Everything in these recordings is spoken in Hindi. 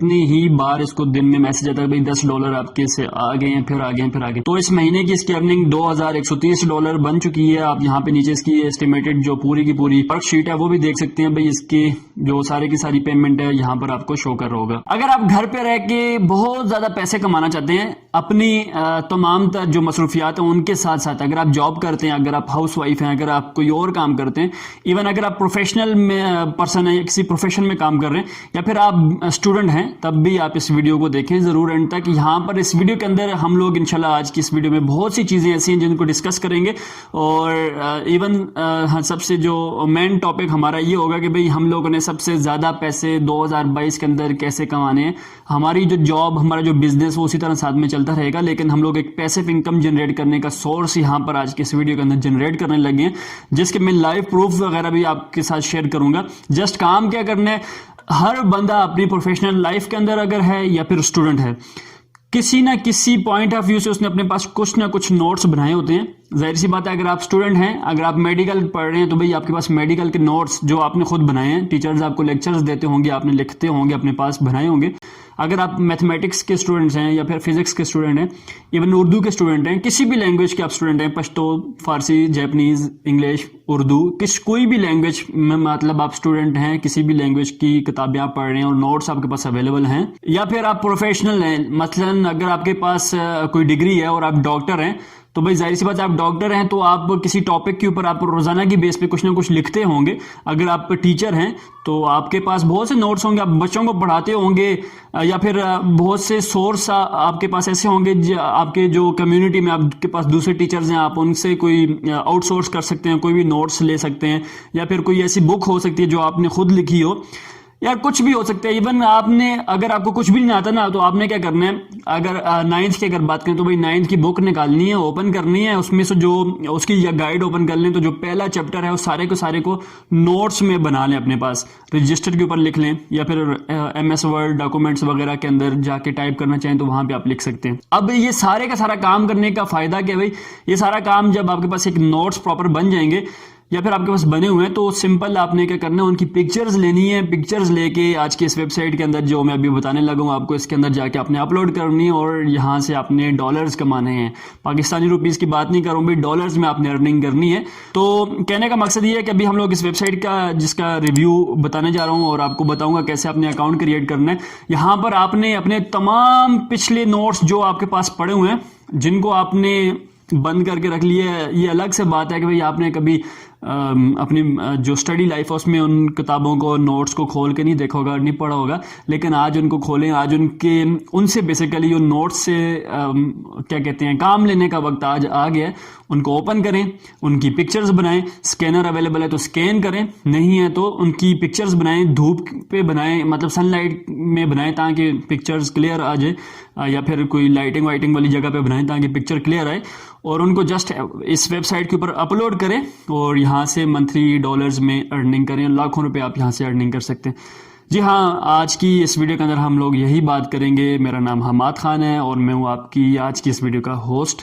कितनी ही बार इसको दिन में मैसेज आता है भाई $10 आपके से आ गए हैं, फिर आ गए हैं, फिर आ गए। तो इस महीने की इसकी अर्निंग $2130 बन चुकी है। आप यहाँ पे नीचे इसकी एस्टिमेटेड जो पूरी की पूरी वर्कशीट है वो भी देख सकते हैं भाई। इसकी जो सारी की सारी पेमेंट है यहाँ पर आपको शो कर रहा होगा। अगर आप घर पे रह के बहुत ज्यादा पैसे कमाना चाहते हैं अपनी तमाम जो मसरूफियात है उनके साथ साथ, अगर आप जॉब करते हैं, अगर आप हाउस वाइफ हैं, अगर आप कोई और काम करते हैं, इवन अगर आप प्रोफेशनल पर्सन है, किसी प्रोफेशन में काम कर रहे हैं, या फिर आप स्टूडेंट हैं, तब भी आप इस वीडियो को देखें जरूर एंड तक। यहाँ पर इस वीडियो के अंदर हम लोग इंशाल्लाह आज की इस वीडियो में बहुत सी चीजें ऐसी हैं जिनको डिस्कस करेंगे। और इवन सबसे जो मेन टॉपिक हमारा ये होगा कि भाई हम लोगों ने सबसे ज्यादा पैसे 2022 के अंदर कैसे कमाने हैं। हमारी जो जॉब, हमारा जो बिजनेस वो उसी तरह साथ में चलता रहेगा, लेकिन हम लोग एक पैसिव इनकम जनरेट करने का सोर्स यहाँ पर आज के इस वीडियो के अंदर जनरेट करने लगे हैं, जिसके मैं लाइव प्रूफ वगैरह भी आपके साथ शेयर करूंगा। जस्ट काम क्या करना है, हर बंदा अपनी प्रोफेशनल लाइफ के अंदर अगर है या फिर स्टूडेंट है, किसी ना किसी पॉइंट ऑफ व्यू से उसने अपने पास कुछ ना कुछ नोट्स बनाए होते हैं। जाहिर सी बात है, अगर आप स्टूडेंट हैं, अगर आप मेडिकल पढ़ रहे हैं, तो भाई आपके पास मेडिकल के नोट्स जो आपने खुद बनाए हैं, टीचर्स आपको लेक्चर्स देते होंगे, आपने लिखते होंगे, अपने पास बनाए होंगे। अगर आप मैथमेटिक्स के स्टूडेंट्स हैं या फिर फिजिक्स के स्टूडेंट हैं, इवन उर्दू के स्टूडेंट हैं, किसी भी लैंग्वेज के आप स्टूडेंट हैं, पश्तो, फारसी, जापानीज, इंग्लिश, उर्दू, कोई भी लैंग्वेज में मतलब आप स्टूडेंट हैं, किसी भी लैंग्वेज की किताबें आप पढ़ रहे हैं और नोट्स आपके पास अवेलेबल हैं, या फिर आप प्रोफेशनल हैं, मसलन अगर आपके पास कोई डिग्री है और आप डॉक्टर हैं, तो भाई जाहिर सी बात है आप डॉक्टर हैं तो आप किसी टॉपिक के ऊपर आप रोजाना की बेस पे कुछ ना कुछ लिखते होंगे। अगर आप टीचर हैं तो आपके पास बहुत से नोट्स होंगे, आप बच्चों को पढ़ाते होंगे, या फिर बहुत से सोर्स आपके पास ऐसे होंगे आपके जो कम्युनिटी में आपके पास दूसरे टीचर्स हैं, आप उनसे कोई आउटसोर्स कर सकते हैं, कोई भी नोट्स ले सकते हैं, या फिर कोई ऐसी बुक हो सकती है जो आपने खुद लिखी हो, यार कुछ भी हो सकता है। इवन आपने, अगर आपको कुछ भी नहीं आता ना, तो आपने क्या करना है, अगर 9th की अगर बात करें तो भाई 9th की बुक निकालनी है, ओपन करनी है, उसमें से जो उसकी या गाइड ओपन कर लें, तो जो पहला चैप्टर है वो सारे को नोट्स में बना लें, अपने पास रजिस्टर के ऊपर लिख लें, या फिर MS वर्ड डॉक्यूमेंट्स वगैरह के अंदर जाके टाइप करना चाहें तो वहां पे आप लिख सकते हैं। अब ये सारे का सारा काम करने का फायदा क्या है भाई, ये सारा काम जब आपके पास एक नोट्स प्रॉपर बन जाएंगे या फिर आपके पास बने हुए हैं, तो सिंपल आपने क्या करना है, उनकी पिक्चर्स लेनी है। पिक्चर्स लेके आज के इस वेबसाइट के अंदर जो मैं अभी बताने लगा हूं आपको, इसके अंदर जाके आपने अपलोड करनी है और यहां से आपने डॉलर्स कमाने हैं। पाकिस्तानी रुपीस की बात नहीं करूं भाई, डॉलर्स में आपने अर्निंग करनी है। तो कहने का मकसद ये है कि अभी हम लोग इस वेबसाइट का जिसका रिव्यू बताने जा रहा हूं और आपको बताऊंगा कैसे आपने अकाउंट क्रिएट करना है। यहां पर आपने अपने तमाम पिछले नोट्स जो आपके पास पड़े हुए हैं, जिनको आपने बंद करके रख लिए, ये अलग से बात है कि भाई आपने कभी अपनी जो स्टडी लाइफ है उसमें उन किताबों को, नोट्स को खोल के नहीं देखा होगा, नहीं पढ़ा होगा, लेकिन आज उनको खोलें, आज उनसे बेसिकली उन नोट्स से क्या कहते हैं, काम लेने का वक्त आज आ गया है। उनको ओपन करें, उनकी पिक्चर्स बनाएं, स्कैनर अवेलेबल है तो स्कैन करें, नहीं है तो उनकी पिक्चर्स बनाएं, धूप पे बनाएं, मतलब सनलाइट में बनाएं ताकि पिक्चर्स क्लियर आ जाए, या फिर कोई लाइटिंग वाइटिंग वाली जगह पे बनाएं ताकि पिक्चर क्लियर आए, और उनको जस्ट इस वेबसाइट के ऊपर अपलोड करें और यहाँ से मंथली डॉलर्स में अर्निंग करें। लाखों रुपए आप यहाँ से अर्निंग कर सकते हैं। जी हाँ, आज की इस वीडियो के अंदर हम लोग यही बात करेंगे। मेरा नाम हमाद खान है और मैं हूँ आपकी आज की इस वीडियो का होस्ट।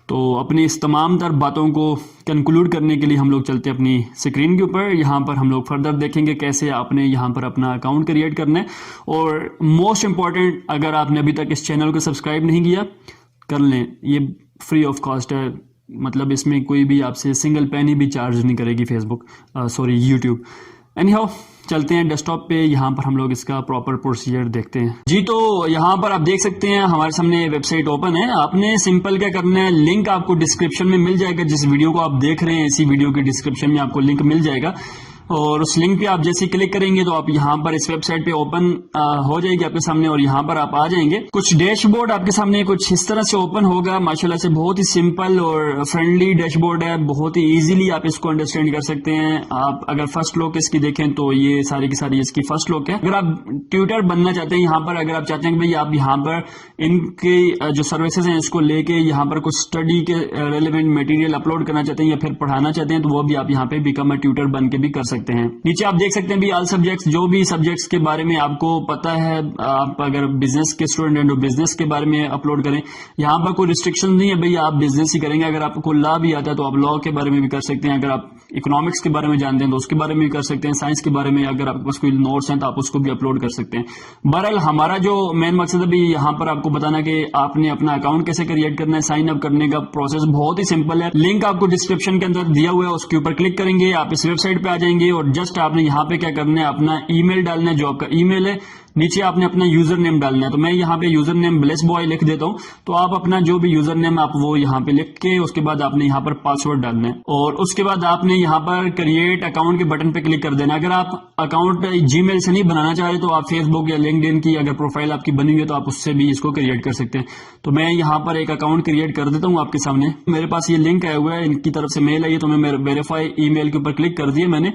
तो अपनी इस तमाम तर बातों को कंक्लूड करने के लिए हम लोग चलते हैं अपनी स्क्रीन के ऊपर। यहाँ पर हम लोग फर्दर देखेंगे कैसे आपने यहाँ पर अपना अकाउंट क्रिएट करना है, और मोस्ट इम्पॉर्टेंट, अगर आपने अभी तक इस चैनल को सब्सक्राइब नहीं किया, कर लें, ये फ्री ऑफ कॉस्ट है, मतलब इसमें कोई भी आपसे सिंगल पेनी भी चार्ज नहीं करेगी यूट्यूब। एनीहाउ, चलते हैं डेस्कटॉप पे, यहाँ पर हम लोग इसका प्रॉपर प्रोसीजर देखते हैं। जी, तो यहाँ पर आप देख सकते हैं हमारे सामने वेबसाइट ओपन है। आपने सिंपल क्या करना है, लिंक आपको डिस्क्रिप्शन में मिल जाएगा, जिस वीडियो को आप देख रहे हैं इसी वीडियो के डिस्क्रिप्शन में आपको लिंक मिल जाएगा, और उस लिंक पे आप जैसे क्लिक करेंगे तो आप यहाँ पर इस वेबसाइट पे ओपन हो जाएगी आपके सामने, और यहाँ पर आप आ जाएंगे। कुछ डैशबोर्ड आपके सामने कुछ इस तरह से ओपन होगा। माशाल्लाह से बहुत ही सिंपल और फ्रेंडली डैशबोर्ड है, बहुत ही इजीली आप इसको अंडरस्टैंड कर सकते हैं। आप अगर फर्स्ट लुक इसकी देखें तो ये सारी की सारी इसकी फर्स्ट लुक है। अगर आप ट्यूटर बनना चाहते हैं यहाँ पर, अगर आप चाहते हैं कि भाई आप यहाँ पर इनके जो सर्विसेज हैं इसको लेके यहाँ पर कुछ स्टडी के रेलिवेंट मटेरियल अपलोड करना चाहते हैं या फिर पढ़ाना चाहते हैं, तो वो भी आप यहाँ पे बिकम अ ट्यूटर बन के भी कर सकते हैं। नीचे आप देख सकते हैं भी ऑल सब्जेक्ट्स, जो भी सब्जेक्ट्स के बारे में आपको पता है, आप अगर बिजनेस के स्टूडेंट हैं तो बिजनेस के बारे में अपलोड करें। यहाँ पर कोई रिस्ट्रिक्शन नहीं है भाई, आप बिजनेस ही करेंगे। अगर आपको लॉ भी आता है तो आप लॉ के बारे में भी कर सकते हैं। अगर आप इकोनॉमिक्स के बारे में जानते हैं तो उसके बारे में भी कर सकते हैं, साइंस के बारे में अगर आपके पास कोई नोट्स हैं तो आप उसको भी अपलोड कर सकते हैं। बहरहाल हमारा जो मेन मकसद अभी यहाँ पर आपको बताना कि आपने अपना अकाउंट कैसे क्रिएट करना है, साइन अप करने का प्रोसेस बहुत ही सिंपल है। लिंक आपको डिस्क्रिप्शन के अंदर दिया हुआ है, उसके ऊपर क्लिक करेंगे, आप इस वेबसाइट पे आ जाएंगे और जस्ट आपने यहाँ पे क्या करना है, अपना ईमेल डालना है, जो आपका ईमेल है, नीचे आपने अपना यूजर नेम डालना है। तो मैं यहाँ पे यूजर नेम ब्लेस बॉय लिख देता हूँ, तो आप अपना जो भी यूजर नेम आप वो यहाँ पे लिख के उसके बाद आपने यहाँ पर पासवर्ड डालना है और उसके बाद आपने यहाँ पर क्रिएट अकाउंट के बटन पे क्लिक कर देना। अगर आप अकाउंट जीमेल से नहीं बनाना चाह रहे तो आप फेसबुक या लिंक्डइन की अगर प्रोफाइल आपकी बनी हुई है तो आप उससे भी इसको क्रिएट कर सकते हैं। तो मैं यहाँ पर एक अकाउंट क्रिएट कर देता हूँ आपके सामने। मेरे पास ये लिंक आया हुआ है, इनकी तरफ से मेल आई है, तो मैं वेरीफाई ईमेल के ऊपर क्लिक कर दिया मैंने,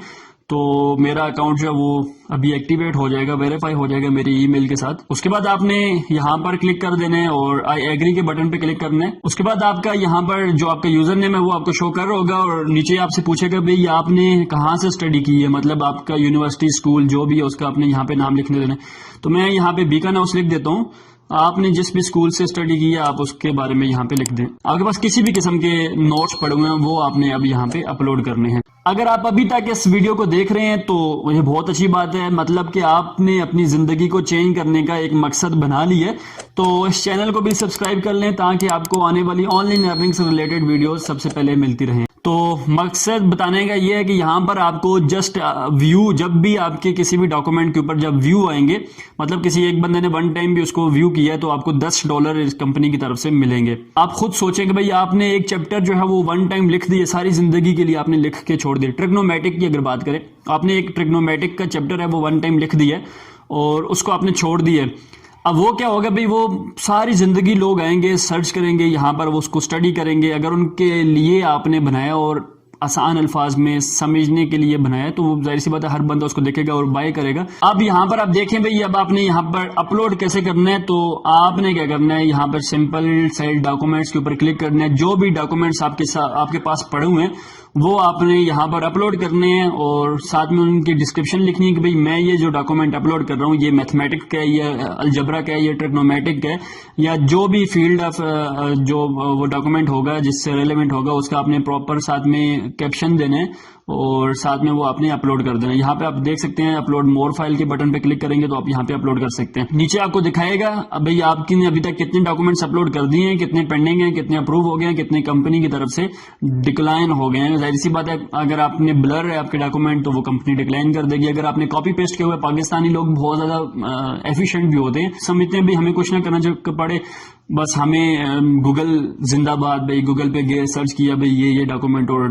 तो मेरा अकाउंट जो है वो अभी एक्टिवेट हो जाएगा, वेरीफाई हो जाएगा मेरी ईमेल के साथ। उसके बाद आपने यहाँ पर क्लिक कर देना है और आई एग्री के बटन पे क्लिक करना है। उसके बाद आपका यहाँ पर जो आपका यूजर नेम है वो आपको शो कर रहा होगा और नीचे आपसे पूछेगा भाई आपने कहाँ से स्टडी की है, मतलब आपका यूनिवर्सिटी, स्कूल जो भी है उसका आपने यहाँ पे नाम लिखने देना है। तो मैं यहाँ पे बीकन हाउस लिख देता हूँ। आपने जिस भी स्कूल से स्टडी की है आप उसके बारे में यहाँ पे लिख दें। आपके पास किसी भी किस्म के नोट्स पड़े हुए हैं वो आपने अब यहाँ पे अपलोड करने हैं। अगर आप अभी तक इस वीडियो को देख रहे हैं तो ये बहुत अच्छी बात है, मतलब कि आपने अपनी जिंदगी को चेंज करने का एक मकसद बना लिया है। तो इस चैनल को भी सब्सक्राइब कर लें ताकि आपको आने वाली ऑनलाइन अर्निंग से रिलेटेड वीडियो सबसे पहले मिलती रहें। तो मकसद बताने का ये है कि यहाँ पर आपको जस्ट व्यू, जब भी आपके किसी भी डॉक्यूमेंट के ऊपर जब व्यू आएंगे, मतलब किसी एक बंदे ने वन टाइम भी उसको व्यू किया है तो आपको $10 इस कंपनी की तरफ से मिलेंगे। आप खुद सोचेंगे भाई आपने एक चैप्टर जो है वो वन टाइम लिख दिया, सारी जिंदगी के लिए आपने लिख के छोड़ दिया। ट्रिग्नोमेटिक की अगर बात करें, आपने एक ट्रिग्नोमेटिक का चैप्टर है वो वन टाइम लिख दिया और उसको आपने छोड़ दिया। अब वो क्या होगा भाई, वो सारी जिंदगी लोग आएंगे, सर्च करेंगे यहाँ पर, वो उसको स्टडी करेंगे। अगर उनके लिए आपने बनाया और आसान अल्फाज में समझने के लिए बनाया तो जाहिर सी बात है हर बंदा उसको देखेगा और बाय करेगा। अब यहाँ पर आप देखें भाई, अब आपने यहाँ पर अपलोड कैसे करना है, तो आपने क्या करना है, यहाँ पर सिंपल सेल डॉक्यूमेंट्स के ऊपर क्लिक करना है। जो भी डॉक्यूमेंट्स आपके पास पड़े हुए हैं वो आपने यहाँ पर अपलोड करने हैं और साथ में उनकी डिस्क्रिप्शन लिखनी है कि भाई मैं ये जो डॉक्यूमेंट अपलोड कर रहा हूँ ये मैथमेटिक्स का है, ये अलजबरा का है, ये ट्रिग्नोमेटिक का है, या जो भी फील्ड ऑफ जो वो डॉक्यूमेंट होगा जिससे रेलेवेंट होगा उसका आपने प्रॉपर साथ में कैप्शन देना है और साथ में वो आपने अपलोड कर देना है। यहाँ पे आप देख सकते हैं अपलोड मोर फाइल के बटन पे क्लिक करेंगे तो आप यहाँ पे अपलोड कर सकते हैं। नीचे आपको दिखाएगा अब भाई आपने अभी तक कितने डॉक्यूमेंट्स अपलोड कर दिए हैं, कितने पेंडिंग हैं, कितने अप्रूव हो गए हैं, कितने कंपनी की तरफ से डिक्लाइन हो गए हैं। जाहिर सी बात है अगर आपने ब्लर है आपके डॉक्यूमेंट तो वो कंपनी डिक्लाइन कर देगी। अगर आपने कॉपी पेस्ट किया हुआ, पाकिस्तानी लोग बहुत ज्यादा एफिशिएंट भी होते हैं, समझते हैं भाई हमें कुछ ना करना पड़े, बस हमें गूगल जिंदाबाद, भाई गूगल पे गए, सर्च किया भाई ये डॉक्यूमेंट और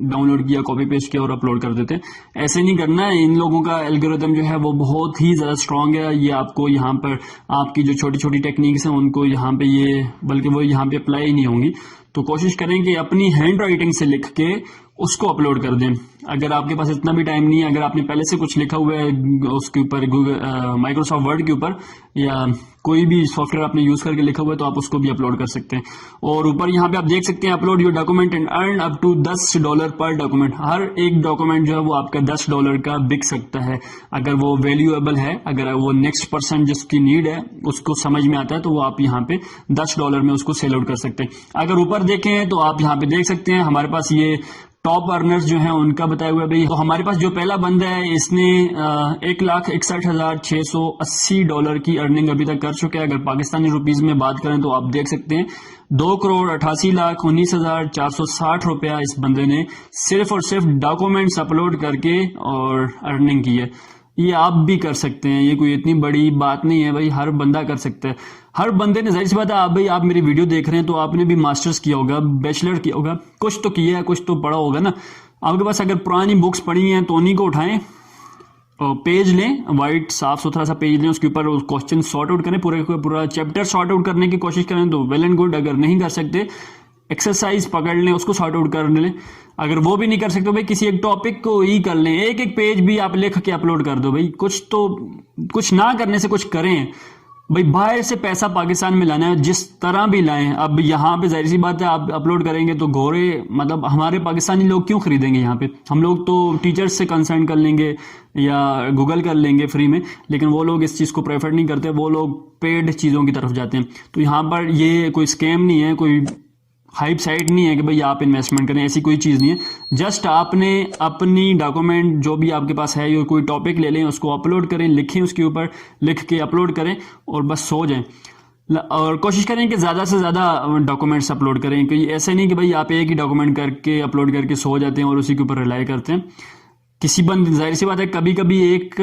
डाउनलोड किया, कॉपी पेस्ट किया और अपलोड कर देते हैं। ऐसे नहीं करना है। इन लोगों का एल्गोरिथम जो है वो बहुत ही ज्यादा स्ट्रांग है। ये आपको यहाँ पर आपकी जो छोटी छोटी टेक्निक्स हैं उनको यहाँ पे ये, बल्कि वो यहाँ पे अप्लाई ही नहीं होंगी। तो कोशिश करें कि अपनी हैंड राइटिंग से लिख के उसको अपलोड कर दें। अगर आपके पास इतना भी टाइम नहीं है, अगर आपने पहले से कुछ लिखा हुआ है उसके ऊपर गूगल माइक्रोसॉफ्ट वर्ड के ऊपर या कोई भी सॉफ्टवेयर आपने यूज करके लिखा हुआ है तो आप उसको भी अपलोड कर सकते हैं। और ऊपर यहाँ पे आप देख सकते हैं upload your document and earn up to $10 पर डॉक्यूमेंट। हर एक डॉक्यूमेंट जो है वो आपका $10 का बिक सकता है अगर वो वैल्यूएबल है, अगर वो नेक्स्ट पर्सन जिसकी नीड है उसको समझ में आता है तो वो आप यहाँ पे $10 में उसको सेल आउट कर सकते हैं। अगर ऊपर देखें तो आप यहाँ पे देख सकते हैं हमारे पास ये टॉप अर्नर्स जो हैं उनका बताया हुआ है भाई। तो हमारे पास जो पहला बंदा है इसने $1,61,680 की अर्निंग अभी तक कर चुका है। अगर पाकिस्तानी रुपीज में बात करें तो आप देख सकते हैं 2,88,19,460 रुपया इस बंदे ने सिर्फ और सिर्फ डॉक्यूमेंट्स अपलोड करके और अर्निंग की है। ये आप भी कर सकते हैं, ये कोई इतनी बड़ी बात नहीं है भाई, हर बंदा कर सकता है। हर बंदे ने, जाहिर सी बात है आप भाई आप मेरी वीडियो देख रहे हैं तो आपने भी मास्टर्स किया होगा, बैचलर किया होगा, कुछ तो किया है, कुछ तो पढ़ा होगा ना। आपके पास अगर पुरानी बुक्स पढ़ी हैं तो उन्हीं को उठाएं और पेज लें, वाइट साफ सुथरा सा पेज लें, उसके ऊपर क्वेश्चन सॉर्ट आउट करें, पूरा चैप्टर सॉर्ट आउट करने की कोशिश करें तो वेल एंड गुड। अगर नहीं कर सकते एक्सरसाइज पकड़ लें, उसको सॉर्ट आउट कर लें। अगर वो भी नहीं कर सकते भाई किसी एक टॉपिक को ही कर लें, एक एक पेज भी आप लिख के अपलोड कर दो भाई। कुछ ना करने से कुछ करें भाई। बाहर से पैसा पाकिस्तान में लाना है, जिस तरह भी लाएं। अब यहाँ पे जाहिर सी बात है आप अपलोड करेंगे तो गोरे, मतलब हमारे पाकिस्तानी लोग क्यों खरीदेंगे यहाँ पे। हम लोग तो टीचर्स से कंसर्न कर लेंगे या गूगल कर लेंगे फ्री में, लेकिन वो लोग इस चीज़ को प्रेफर नहीं करते, वो लोग पेड चीज़ों की तरफ जाते हैं। तो यहाँ पर ये कोई स्कैम नहीं है, कोई हाइप साइट नहीं है कि भाई आप इन्वेस्टमेंट करें, ऐसी कोई चीज़ नहीं है। जस्ट आपने अपनी डॉक्यूमेंट जो भी आपके पास है, या कोई टॉपिक ले लें, उसको अपलोड करें, लिखें, उसके ऊपर लिख के अपलोड करें और बस सो जाएं। और कोशिश करें कि ज़्यादा से ज़्यादा डॉक्यूमेंट्स अपलोड करें, क्योंकि ऐसे नहीं कि भाई आप एक ही डॉक्यूमेंट करके अपलोड करके सो जाते हैं और उसी के ऊपर रिलाई करते हैं। किसी बंद जाहिर सी बात है, कभी कभी एक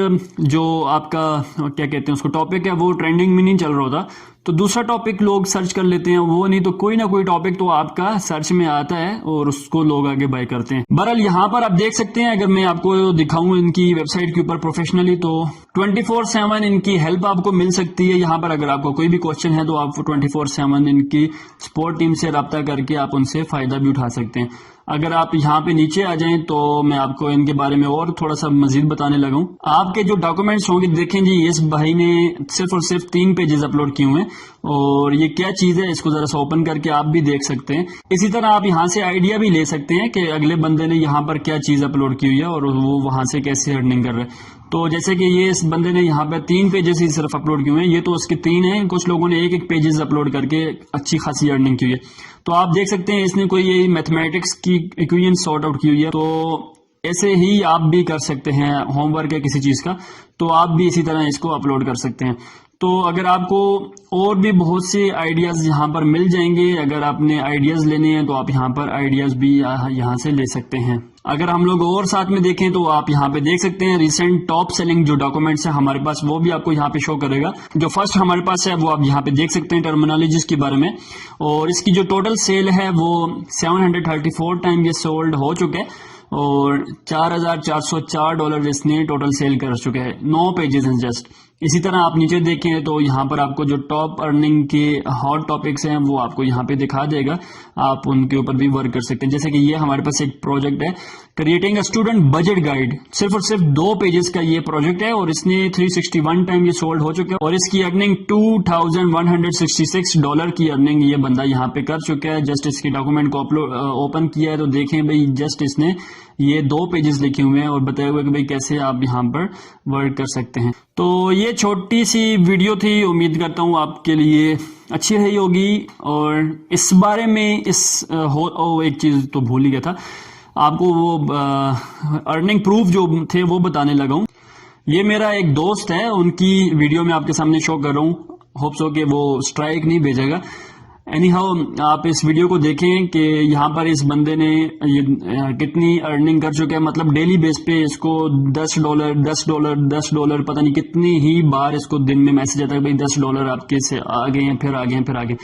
जो आपका क्या कहते हैं उसको टॉपिक है वो ट्रेंडिंग में नहीं चल रहा होता, तो दूसरा टॉपिक लोग सर्च कर लेते हैं, वो नहीं तो कोई ना कोई टॉपिक तो आपका सर्च में आता है और उसको लोग आगे बाय करते हैं। बहरहाल यहाँ पर आप देख सकते हैं, अगर मैं आपको दिखाऊं इनकी वेबसाइट के ऊपर प्रोफेशनली, तो 24/7 इनकी हेल्प आपको मिल सकती है। यहाँ पर अगर आपको कोई भी क्वेश्चन है तो आप 24/7 इनकी सपोर्ट टीम से रब्ता करके आप उनसे फायदा भी उठा सकते हैं। अगर आप यहाँ पे नीचे आ जाएं तो मैं आपको इनके बारे में और थोड़ा सा मजीद बताने लगा हूँ। आपके जो डॉक्यूमेंट्स होंगे, देखें जी, इस भाई ने सिर्फ और सिर्फ 3 पेजेस अपलोड किए हुए हैं और ये क्या चीज है इसको जरा सा ओपन करके आप भी देख सकते हैं। इसी तरह आप यहाँ से आइडिया भी ले सकते हैं कि अगले बंदे ने यहाँ पर क्या चीज अपलोड की हुई है और वो वहां से कैसे अर्निंग कर रहा है। तो जैसे कि ये इस बंदे ने यहाँ पर 3 पेजेस ही सिर्फ अपलोड किए हुए हैं, ये तो उसके 3 हैं, कुछ लोगों ने एक पेजेस अपलोड करके अच्छी खासी अर्निंग की हुई है। तो आप देख सकते हैं इसने कोई ये मैथमेटिक्स की इक्वेशन सॉर्ट आउट की हुई है। तो ऐसे ही आप भी कर सकते हैं, होमवर्क है किसी चीज का तो आप भी इसी तरह इसको अपलोड कर सकते हैं। तो अगर आपको और भी बहुत से आइडियाज यहाँ पर मिल जाएंगे, अगर आपने आइडियाज लेने हैं तो आप यहाँ पर आइडियाज भी यहाँ से ले सकते हैं। अगर हम लोग और साथ में देखें तो आप यहाँ पे देख सकते हैं रिसेंट टॉप सेलिंग जो डॉक्यूमेंट्स है हमारे पास, वो भी आपको यहाँ पे शो करेगा। जो फर्स्ट हमारे पास है वो आप यहाँ पे देख सकते हैं टर्मिनोलॉजीज के बारे में, और इसकी जो टोटल सेल है वो 734 टाइम ये सोल्ड हो चुके हैं और $4,404 इसने टोटल सेल कर चुके हैं। 9 पेजेस हैं जस्ट। इसी तरह आप नीचे देखें तो यहाँ पर आपको जो टॉप अर्निंग के हॉट टॉपिक्स हैं वो आपको यहाँ पे दिखा देगा, आप उनके ऊपर भी वर्क कर सकते हैं। जैसे कि ये हमारे पास एक प्रोजेक्ट है, creating a student budget guide, सिर्फ और सिर्फ 2 पेजेस का ये प्रोजेक्ट है और इसने 361 टाइम ये सोल्ड हो चुका है और इसकी अर्निंग $2,166 की अर्निंग ये बंदा यहाँ पे कर चुका है। जस्ट इसके डॉक्यूमेंट को अपलोड ओपन किया है तो देखें भाई, जस्ट इसने ये 2 पेजेस लिखे हुए हैं और बताया हुआ कि भाई कैसे आप यहाँ पर वर्क कर सकते हैं। तो ये छोटी सी वीडियो थी, उम्मीद करता हूँ आपके लिए अच्छी रही होगी। और इस बारे में एक चीज तो भूल ही गया था, आपको वो अर्निंग प्रूफ जो थे वो बताने लगा हूँ। ये मेरा एक दोस्त है, उनकी वीडियो में आपके सामने शो कर रहा हूँ, होप्स हो कि वो स्ट्राइक नहीं भेजेगा। एनी हाउ, आप इस वीडियो को देखें कि यहाँ पर इस बंदे ने ये कितनी अर्निंग कर चुका है। मतलब डेली बेस पे इसको $10 पता नहीं कितनी ही बार इसको दिन में मैसेज आता है भाई $10 आपके से आ गए हैं, फिर आ गए हैं, फिर आ गए।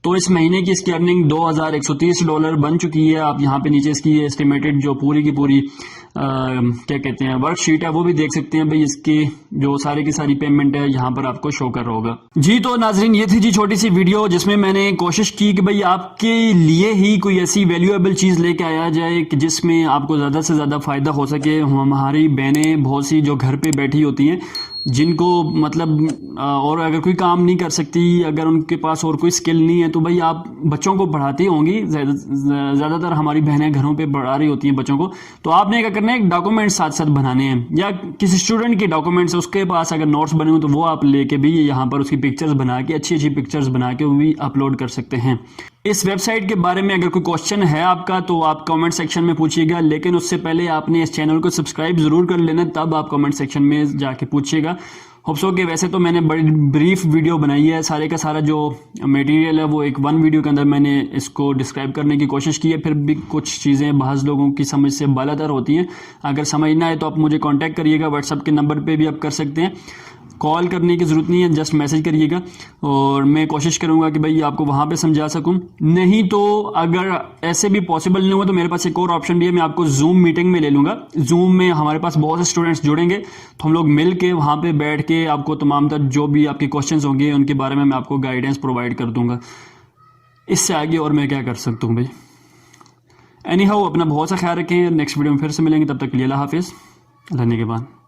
तो इस महीने की इसकी अर्निंग $2,130 बन चुकी है। आप यहाँ पे नीचे इसकी एस्टिमेटेड जो पूरी की पूरी क्या कहते हैं वर्कशीट है वो भी देख सकते हैं भाई, इसकी जो सारी की सारी पेमेंट है यहाँ पर आपको शो कर रहा होगा जी। तो नाजरीन, ये थी जी छोटी सी वीडियो जिसमें मैंने कोशिश की कि भाई आपके लिए ही कोई ऐसी वैल्यूएबल चीज लेके आया जाए कि जिसमें आपको ज्यादा से ज्यादा फायदा हो सके। हमारी बहनें बहुत सी जो घर पे बैठी होती हैं, जिनको मतलब और अगर कोई काम नहीं कर सकती, अगर उनके पास और कोई स्किल नहीं है, तो भाई आप बच्चों को पढ़ाती होंगी, ज़्यादातर हमारी बहनें घरों पे पढ़ा रही होती हैं बच्चों को। तो आपने क्या करना है, डॉक्यूमेंट्स साथ साथ बनाने हैं, या किसी स्टूडेंट के डॉक्यूमेंट्स उसके पास अगर नोट्स बने हो तो वो आप लेके भी यहाँ पर उसकी पिक्चर्स बना के, अच्छी अच्छी पिक्चर्स बना के वो भी अपलोड कर सकते हैं। इस वेबसाइट के बारे में अगर कोई क्वेश्चन है आपका तो आप कमेंट सेक्शन में पूछिएगा, लेकिन उससे पहले आपने इस चैनल को सब्सक्राइब जरूर कर लेना, तब आप कमेंट सेक्शन में जाके पूछिएगा। होप्स हो कि वैसे तो मैंने बड़ी ब्रीफ वीडियो बनाई है, सारे का सारा जो मटेरियल है वो एक 1 वीडियो के अंदर मैंने इसको डिस्क्राइब करने की कोशिश की है। फिर भी कुछ चीज़ें बाज़ लोगों की समझ से बालातर होती हैं, अगर समझना है तो आप मुझे कांटेक्ट करिएगा, व्हाट्सएप के नंबर पे भी आप कर सकते हैं, कॉल करने की ज़रूरत नहीं है, जस्ट मैसेज करिएगा और मैं कोशिश करूंगा कि भाई आपको वहाँ पे समझा सकूं। नहीं तो अगर ऐसे भी पॉसिबल नहीं हुआ तो मेरे पास एक और ऑप्शन भी है, मैं आपको जूम मीटिंग में ले लूँगा। जूम में हमारे पास बहुत से स्टूडेंट्स जुड़ेंगे तो हम लोग मिल के वहाँ पर बैठ के आपको तमाम तर जो भी आपके क्वेश्चन होंगे उनके बारे में मैं आपको गाइडेंस प्रोवाइड कर दूँगा। इससे आगे और मैं क्या कर सकता हूँ भाई। एनी हाउ, अपना बहुत सा ख्याल रखें, नेक्स्ट वीडियो में फिर से मिलेंगे, तब तक के लिए अल्लाह हाफिज़, धन्यवाद।